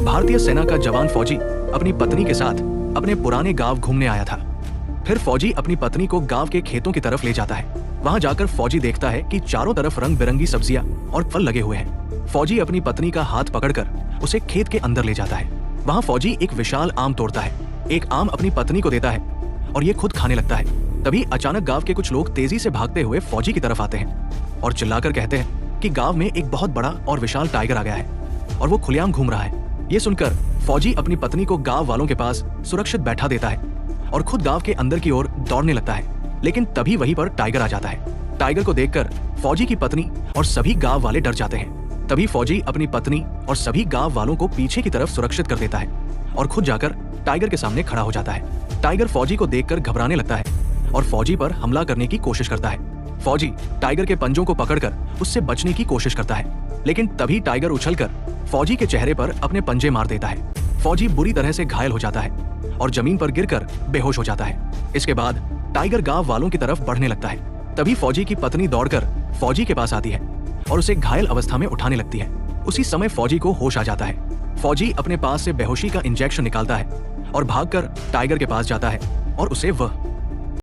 भारतीय सेना का जवान फौजी अपनी पत्नी के साथ अपने पुराने गांव घूमने आया था। फिर फौजी अपनी पत्नी को गांव के खेतों की तरफ ले जाता है। वहां जाकर फौजी देखता है कि चारों तरफ रंग बिरंगी सब्जियां और फल लगे हुए हैं। फौजी अपनी पत्नी का हाथ पकड़कर उसे खेत के अंदर ले जाता है। वहां फौजी एक विशाल आम तोड़ता है, एक आम अपनी पत्नी को देता है और ये खुद खाने लगता है। तभी अचानक गांव के कुछ लोग तेजी से भागते हुए फौजी की तरफ आते हैं और चिल्लाकर कहते हैं कि गांव में एक बहुत बड़ा और विशाल टाइगर आ गया है और वो खुलेआम घूम रहा है। ये सुनकर फौजी अपनी पत्नी को गांव वालों के पास सुरक्षित बैठा देता है और खुद गांव के अंदर की ओर दौड़ने लगता है। लेकिन तभी वहीं पर टाइगर आ जाता है। टाइगर को देखकर फौजी की पत्नी और सभी गांव वाले डर जाते हैं। तभी फौजी अपनी पत्नी और सभी गांव वालों को पीछे की तरफ सुरक्षित कर देता है और खुद जाकर टाइगर के सामने खड़ा हो जाता है। टाइगर फौजी को देखकर घबराने लगता है और फौजी पर हमला करने की कोशिश करता है। फौजी टाइगर के पंजों को पकड़कर उससे बचने की कोशिश करता है, लेकिन तभी टाइगर उछलकर फौजी के चेहरे पर अपने पंजे मार देता है। फौजी बुरी तरह से घायल हो जाता है और जमीन पर गिरकर बेहोश हो जाता है। इसके बाद टाइगर गांव वालों की तरफ बढ़ने लगता है। तभी फौजी की पत्नी दौड़कर फौजी के पास आती है और उसे घायल अवस्था में उठाने लगती है। उसी समय फौजी को होश आ जाता है। फौजी अपने पास से बेहोशी का इंजेक्शन निकालता है और भागकर टाइगर के पास जाता है और उसे वह